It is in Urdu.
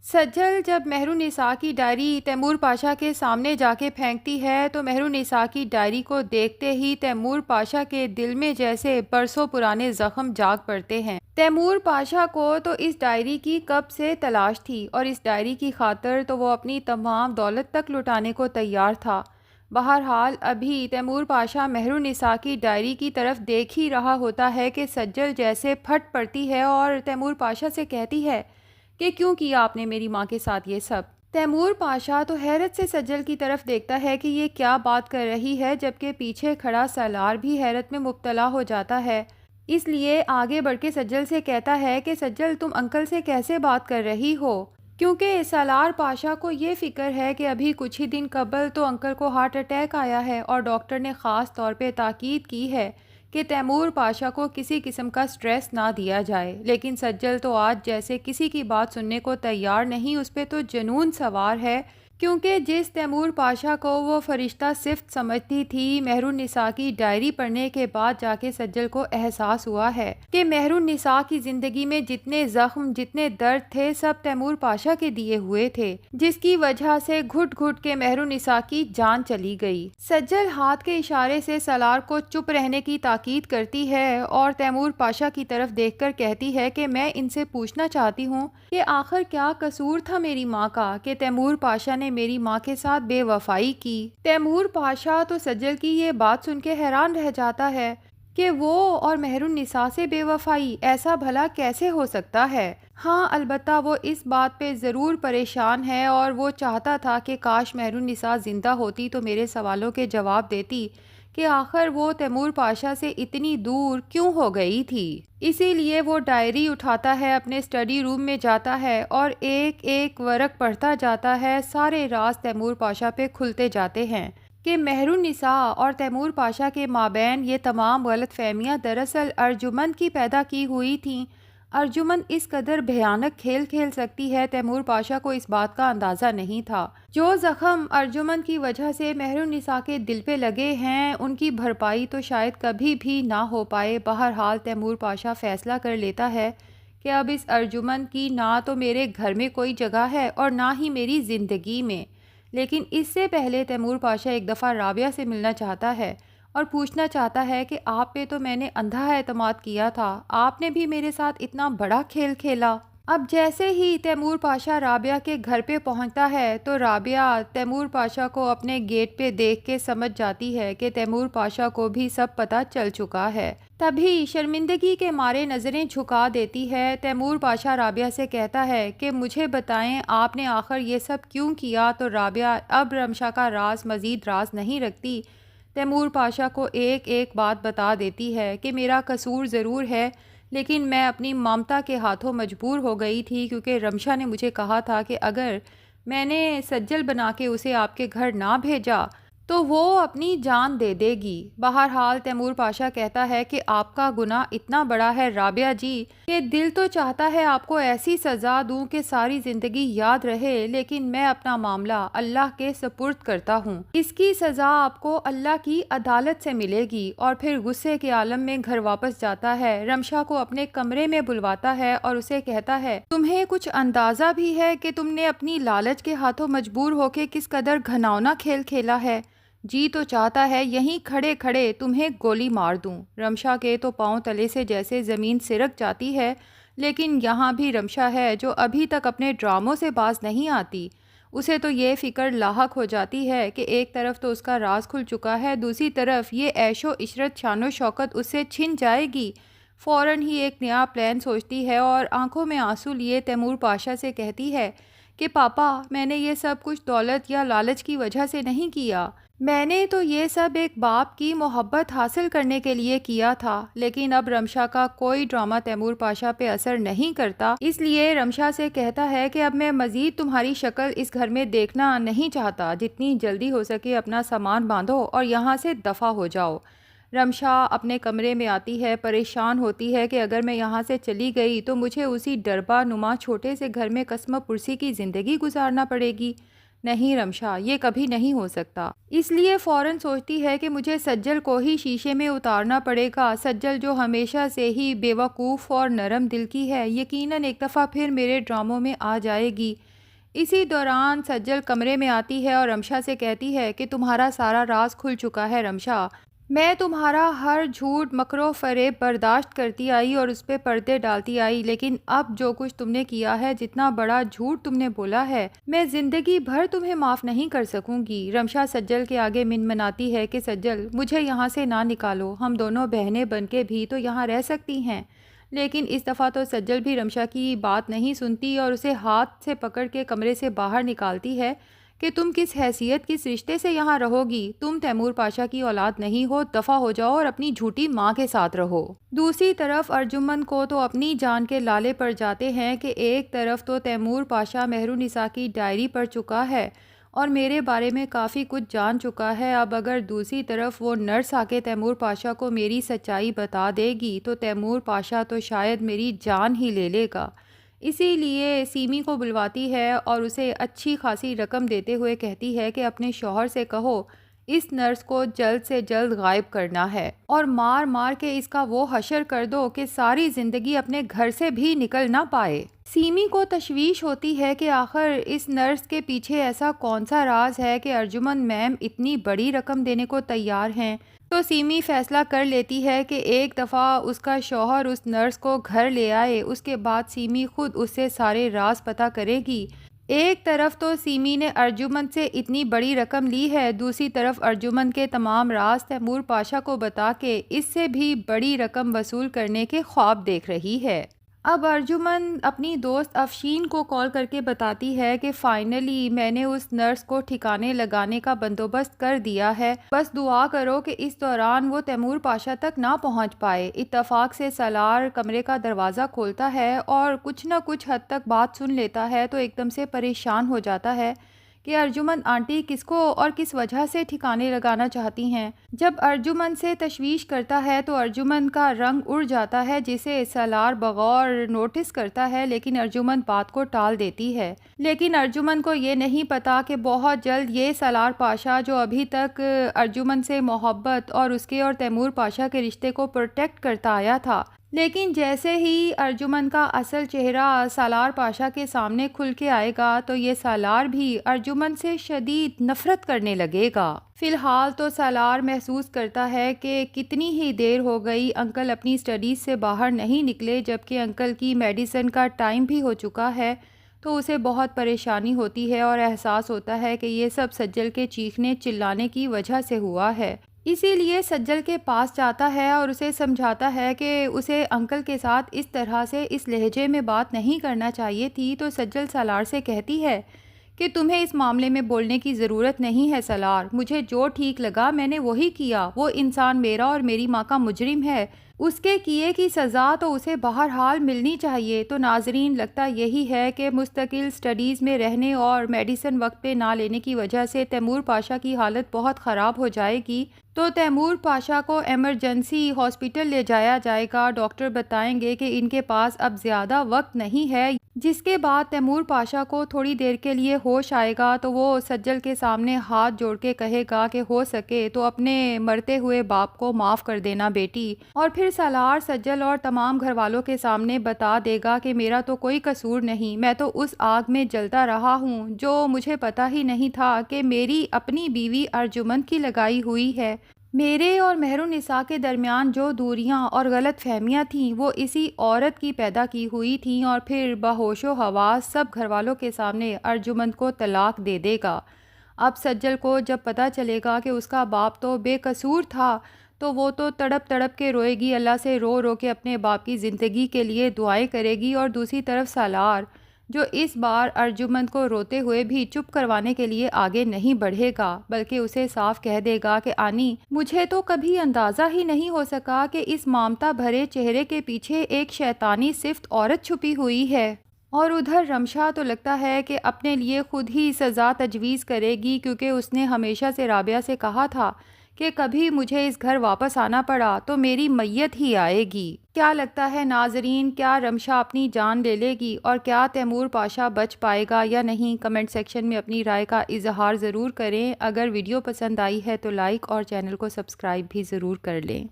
سجل جب مہرالنساء کی ڈائری تیمور پاشا کے سامنے جا کے پھینکتی ہے تو مہرالنساء کی ڈائری کو دیکھتے ہی تیمور پاشا کے دل میں جیسے برسوں پرانے زخم جاگ پڑتے ہیں۔ تیمور پاشا کو تو اس ڈائری کی کب سے تلاش تھی اور اس ڈائری کی خاطر تو وہ اپنی تمام دولت تک لٹانے کو تیار تھا۔ بہرحال ابھی تیمور پاشا مہرالنساء کی ڈائری کی طرف دیکھ ہی رہا ہوتا ہے کہ سجل جیسے پھٹ پڑتی ہے اور تیمور پاشا سے کہتی ہے کہ کیوں کیا آپ نے میری ماں کے ساتھ یہ سب؟ تیمور پاشا تو حیرت سے سجل کی طرف دیکھتا ہے کہ یہ کیا بات کر رہی ہے، جبکہ پیچھے کھڑا سالار بھی حیرت میں مبتلا ہو جاتا ہے۔ اس لیے آگے بڑھ کے سجل سے کہتا ہے کہ سجل تم انکل سے کیسے بات کر رہی ہو؟ کیونکہ سالار پاشا کو یہ فکر ہے کہ ابھی کچھ ہی دن قبل تو انکل کو ہارٹ اٹیک آیا ہے اور ڈاکٹر نے خاص طور پہ تاکید کی ہے کہ تیمور پاشا کو کسی قسم کا سٹریس نہ دیا جائے، لیکن سجل تو آج جیسے کسی کی بات سننے کو تیار نہیں، اس پہ تو جنون سوار ہے، کیونکہ جس تیمور پاشا کو وہ فرشتہ صفت سمجھتی تھی، مہرالنساء کی ڈائری پڑھنے کے بعد جا کے سجل کو احساس ہوا ہے کہ مہرالنساء کی زندگی میں جتنے زخم، جتنے درد تھے، سب تیمور پاشا کے دیے ہوئے تھے، جس کی وجہ سے گھٹ گھٹ کے مہرالنساء کی جان چلی گئی۔ سجل ہاتھ کے اشارے سے سالار کو چپ رہنے کی تاکید کرتی ہے اور تیمور پاشا کی طرف دیکھ کر کہتی ہے کہ میں ان سے پوچھنا چاہتی ہوں کہ آخر کیا قصور تھا میری ماں کا کہ تیمور پاشا نے میری ماں کے ساتھ بے وفائی کی۔ تیمور پاشا تو سجل کی یہ بات سن کے حیران رہ جاتا ہے کہ وہ اور مہرالنساء سے بے وفائی، ایسا بھلا کیسے ہو سکتا ہے؟ ہاں، البتہ وہ اس بات پہ ضرور پریشان ہے اور وہ چاہتا تھا کہ کاش مہرالنساء زندہ ہوتی تو میرے سوالوں کے جواب دیتی کہ آخر وہ تیمور پاشا سے اتنی دور کیوں ہو گئی تھی۔ اسی لیے وہ ڈائری اٹھاتا ہے، اپنے اسٹڈی روم میں جاتا ہے اور ایک ایک ورق پڑھتا جاتا ہے۔ سارے راز تیمور پاشا پہ کھلتے جاتے ہیں کہ مہرالنساء اور تیمور پاشا کے مابین یہ تمام غلط فہمیاں دراصل ارجمند کی پیدا کی ہوئی تھیں۔ ارجمند اس قدر بھیانک کھیل کھیل سکتی ہے، تیمور پاشا کو اس بات کا اندازہ نہیں تھا۔ جو زخم ارجمند کی وجہ سے مہرالنساء کے دل پہ لگے ہیں، ان کی بھرپائی تو شاید کبھی بھی نہ ہو پائے۔ بہرحال تیمور پاشا فیصلہ کر لیتا ہے کہ اب اس ارجمند کی نہ تو میرے گھر میں کوئی جگہ ہے اور نہ ہی میری زندگی میں، لیکن اس سے پہلے تیمور پاشا ایک دفعہ رابعہ سے ملنا چاہتا ہے اور پوچھنا چاہتا ہے کہ آپ پہ تو میں نے اندھا اعتماد کیا تھا، آپ نے بھی میرے ساتھ اتنا بڑا کھیل کھیلا۔ اب جیسے ہی تیمور پاشا رابعہ کے گھر پہ پہنچتا ہے تو رابعہ تیمور پاشا کو اپنے گیٹ پہ دیکھ کے سمجھ جاتی ہے کہ تیمور پاشا کو بھی سب پتہ چل چکا ہے۔ تبھی شرمندگی کے مارے نظریں جھکا دیتی ہے۔ تیمور پاشا رابعہ سے کہتا ہے کہ مجھے بتائیں آپ نے آخر یہ سب کیوں کیا؟ تو رابعہ اب رمشا کا راز مزید راز نہیں رکھتی، تیمور پاشا کو ایک ایک بات بتا دیتی ہے کہ میرا قصور ضرور ہے، لیکن میں اپنی ممتا کے ہاتھوں مجبور ہو گئی تھی، کیونکہ رمشا نے مجھے کہا تھا کہ اگر میں نے سجل بنا کے اسے آپ کے گھر نہ بھیجا تو وہ اپنی جان دے دے گی۔ بہرحال تیمور پاشا کہتا ہے کہ آپ کا گناہ اتنا بڑا ہے رابعہ جی کہ دل تو چاہتا ہے آپ کو ایسی سزا دوں کہ ساری زندگی یاد رہے، لیکن میں اپنا معاملہ اللہ کے سپرد کرتا ہوں، اس کی سزا آپ کو اللہ کی عدالت سے ملے گی۔ اور پھر غصے کے عالم میں گھر واپس جاتا ہے، رمشا کو اپنے کمرے میں بلواتا ہے اور اسے کہتا ہے تمہیں کچھ اندازہ بھی ہے کہ تم نے اپنی لالچ کے ہاتھوں مجبور ہو کے کس قدر گھناؤنا کھیل کھیلا ہے؟ جی تو چاہتا ہے یہیں کھڑے کھڑے تمہیں گولی مار دوں۔ رمشا کے تو پاؤں تلے سے جیسے زمین سرک جاتی ہے، لیکن یہاں بھی رمشا ہے جو ابھی تک اپنے ڈراموں سے باز نہیں آتی۔ اسے تو یہ فکر لاحق ہو جاتی ہے کہ ایک طرف تو اس کا راز کھل چکا ہے، دوسری طرف یہ عیش و عشرت، شان و شوکت اس سے چھن جائے گی۔ فوراً ہی ایک نیا پلان سوچتی ہے اور آنکھوں میں آنسو لیے تیمور پاشا سے کہتی ہے کہ پاپا میں نے یہ سب کچھ دولت یا لالچ کی وجہ سے نہیں کیا، میں نے تو یہ سب ایک باپ کی محبت حاصل کرنے کے لیے کیا تھا۔ لیکن اب رمشا کا کوئی ڈرامہ تیمور پاشا پہ اثر نہیں کرتا، اس لیے رمشا سے کہتا ہے کہ اب میں مزید تمہاری شکل اس گھر میں دیکھنا نہیں چاہتا، جتنی جلدی ہو سکے اپنا سامان باندھو اور یہاں سے دفع ہو جاؤ۔ رمشا اپنے کمرے میں آتی ہے، پریشان ہوتی ہے کہ اگر میں یہاں سے چلی گئی تو مجھے اسی ڈربا نما چھوٹے سے گھر میں قسم پرسی کی زندگی گزارنا پڑے گی۔ نہیں رمشا، یہ کبھی نہیں ہو سکتا۔ اس لیے فوراً سوچتی ہے کہ مجھے سجل کو ہی شیشے میں اتارنا پڑے گا۔ سجل جو ہمیشہ سے ہی بے وقوف اور نرم دل کی ہے، یقیناً ایک دفعہ پھر میرے ڈراموں میں آ جائے گی۔ اسی دوران سجل کمرے میں آتی ہے اور رمشا سے کہتی ہے کہ تمہارا سارا راز کھل چکا ہے رمشا، میں تمہارا ہر جھوٹ مکر و فریب برداشت کرتی آئی اور اس پہ پردے ڈالتی آئی، لیکن اب جو کچھ تم نے کیا ہے، جتنا بڑا جھوٹ تم نے بولا ہے، میں زندگی بھر تمہیں معاف نہیں کر سکوں گی۔ رمشا سجل کے آگے منمناتی ہے کہ سجل مجھے یہاں سے نہ نکالو، ہم دونوں بہنیں بن کے بھی تو یہاں رہ سکتی ہیں۔ لیکن اس دفعہ تو سجل بھی رمشا کی بات نہیں سنتی اور اسے ہاتھ سے پکڑ کے کمرے سے باہر نکالتی ہے کہ تم کس حیثیت کس رشتے سے یہاں رہو گی، تم تیمور پاشا کی اولاد نہیں ہو، دفع ہو جاؤ اور اپنی جھوٹی ماں کے ساتھ رہو۔ دوسری طرف ارجمن کو تو اپنی جان کے لالے پڑ جاتے ہیں کہ ایک طرف تو تیمور پاشا مہرالنساء کی ڈائری پڑھ چکا ہے اور میرے بارے میں کافی کچھ جان چکا ہے، اب اگر دوسری طرف وہ نرس آ کے تیمور پاشا کو میری سچائی بتا دے گی تو تیمور پاشا تو شاید میری جان ہی لے لے گا۔ اسی لیے سیمی کو بلواتی ہے اور اسے اچھی خاصی رقم دیتے ہوئے کہتی ہے کہ اپنے شوہر سے کہو اس نرس کو جلد سے جلد غائب کرنا ہے اور مار مار کے اس کا وہ حشر کر دو کہ ساری زندگی اپنے گھر سے بھی نکل نہ پائے۔ سیمی کو تشویش ہوتی ہے کہ آخر اس نرس کے پیچھے ایسا کون سا راز ہے کہ ارجمن میم اتنی بڑی رقم دینے کو تیار ہیں، تو سیمی فیصلہ کر لیتی ہے کہ ایک دفعہ اس کا شوہر اس نرس کو گھر لے آئے، اس کے بعد سیمی خود اس سے سارے راز پتہ کرے گی۔ ایک طرف تو سیمی نے ارجمن سے اتنی بڑی رقم لی ہے، دوسری طرف ارجمن کے تمام راز تیمور پاشا کو بتا کے اس سے بھی بڑی رقم وصول کرنے کے خواب دیکھ رہی ہے۔ اب ارجمن اپنی دوست افشین کو کال کر کے بتاتی ہے کہ فائنلی میں نے اس نرس کو ٹھکانے لگانے کا بندوبست کر دیا ہے، بس دعا کرو کہ اس دوران وہ تیمور پاشا تک نہ پہنچ پائے۔ اتفاق سے سالار کمرے کا دروازہ کھولتا ہے اور کچھ نہ کچھ حد تک بات سن لیتا ہے تو ایک دم سے پریشان ہو جاتا ہے کہ ارجمن آنٹی کس کو اور کس وجہ سے ٹھکانے لگانا چاہتی ہیں۔ جب ارجمن سے تشویش کرتا ہے تو ارجمن کا رنگ اڑ جاتا ہے، جسے سالار بغور نوٹس کرتا ہے، لیکن ارجمن بات کو ٹال دیتی ہے۔ لیکن ارجمن کو یہ نہیں پتا کہ بہت جلد یہ سالار پاشا جو ابھی تک ارجمن سے محبت اور اس کے اور تیمور پاشا کے رشتے کو پروٹیکٹ کرتا آیا تھا، لیکن جیسے ہی ارجمن کا اصل چہرہ سالار پاشا کے سامنے کھل کے آئے گا تو یہ سالار بھی ارجمن سے شدید نفرت کرنے لگے گا۔ فی الحال تو سالار محسوس کرتا ہے کہ کتنی ہی دیر ہو گئی انکل اپنی سٹڈیز سے باہر نہیں نکلے، جبکہ انکل کی میڈیسن کا ٹائم بھی ہو چکا ہے، تو اسے بہت پریشانی ہوتی ہے اور احساس ہوتا ہے کہ یہ سب سجل کے چیخنے چلانے کی وجہ سے ہوا ہے۔ اسی لیے سجل کے پاس جاتا ہے اور اسے سمجھاتا ہے کہ اسے انکل کے ساتھ اس طرح سے اس لہجے میں بات نہیں کرنا چاہیے تھی، تو سجل سالار سے کہتی ہے کہ تمہیں اس معاملے میں بولنے کی ضرورت نہیں ہے سالار، مجھے جو ٹھیک لگا میں نے وہی کیا، وہ انسان میرا اور میری ماں کا مجرم ہے، اس کے کیے کی سزا تو اسے بہرحال ملنی چاہیے۔ تو ناظرین لگتا یہی ہے کہ مستقل سٹڈیز میں رہنے اور میڈیسن وقت پہ نہ لینے کی وجہ سے تیمور پاشا کی حالت بہت خراب ہو جائے گی، تو تیمور پاشا کو ایمرجنسی ہاسپٹل لے جایا جائے گا۔ ڈاکٹر بتائیں گے کہ ان کے پاس اب زیادہ وقت نہیں ہے، جس کے بعد تیمور پاشا کو تھوڑی دیر کے لیے ہوش آئے گا تو وہ سجل کے سامنے ہاتھ جوڑ کے کہے گا کہ ہو سکے تو اپنے مرتے ہوئے باپ کو معاف کر دینا بیٹی، اور پھر سالار سجل اور تمام گھر والوں کے سامنے بتا دے گا کہ میرا تو کوئی قصور نہیں، میں تو اس آگ میں جلتا رہا ہوں جو مجھے پتا ہی نہیں تھا کہ میری اپنی بیوی ارجمن کی لگائی ہوئی ہے۔ میرے اور مہرالنساء کے درمیان جو دوریاں اور غلط فہمیاں تھیں وہ اسی عورت کی پیدا کی ہوئی تھیں، اور پھر بہوش و حواس سب گھر والوں کے سامنے ارجمن کو طلاق دے دے گا۔ اب سجل کو جب پتہ چلے گا کہ اس کا باپ تو بے قصور تھا تو وہ تو تڑپ تڑپ کے روئے گی، اللہ سے رو رو کے اپنے باپ کی زندگی کے لیے دعائیں کرے گی، اور دوسری طرف سالار جو اس بار ارجمن کو روتے ہوئے بھی چپ کروانے کے لیے آگے نہیں بڑھے گا بلکہ اسے صاف کہہ دے گا کہ آنی مجھے تو کبھی اندازہ ہی نہیں ہو سکا کہ اس مامتا بھرے چہرے کے پیچھے ایک شیطانی صفت عورت چھپی ہوئی ہے۔ اور ادھر رمشا تو لگتا ہے کہ اپنے لیے خود ہی سزا تجویز کرے گی، کیونکہ اس نے ہمیشہ سے رابعہ سے کہا تھا کہ کبھی مجھے اس گھر واپس آنا پڑا تو میری میت ہی آئے گی۔ کیا لگتا ہے ناظرین، کیا رمشا اپنی جان لے لے گی اور کیا تیمور پاشا بچ پائے گا یا نہیں؟ کمنٹ سیکشن میں اپنی رائے کا اظہار ضرور کریں۔ اگر ویڈیو پسند آئی ہے تو لائک اور چینل کو سبسکرائب بھی ضرور کر لیں۔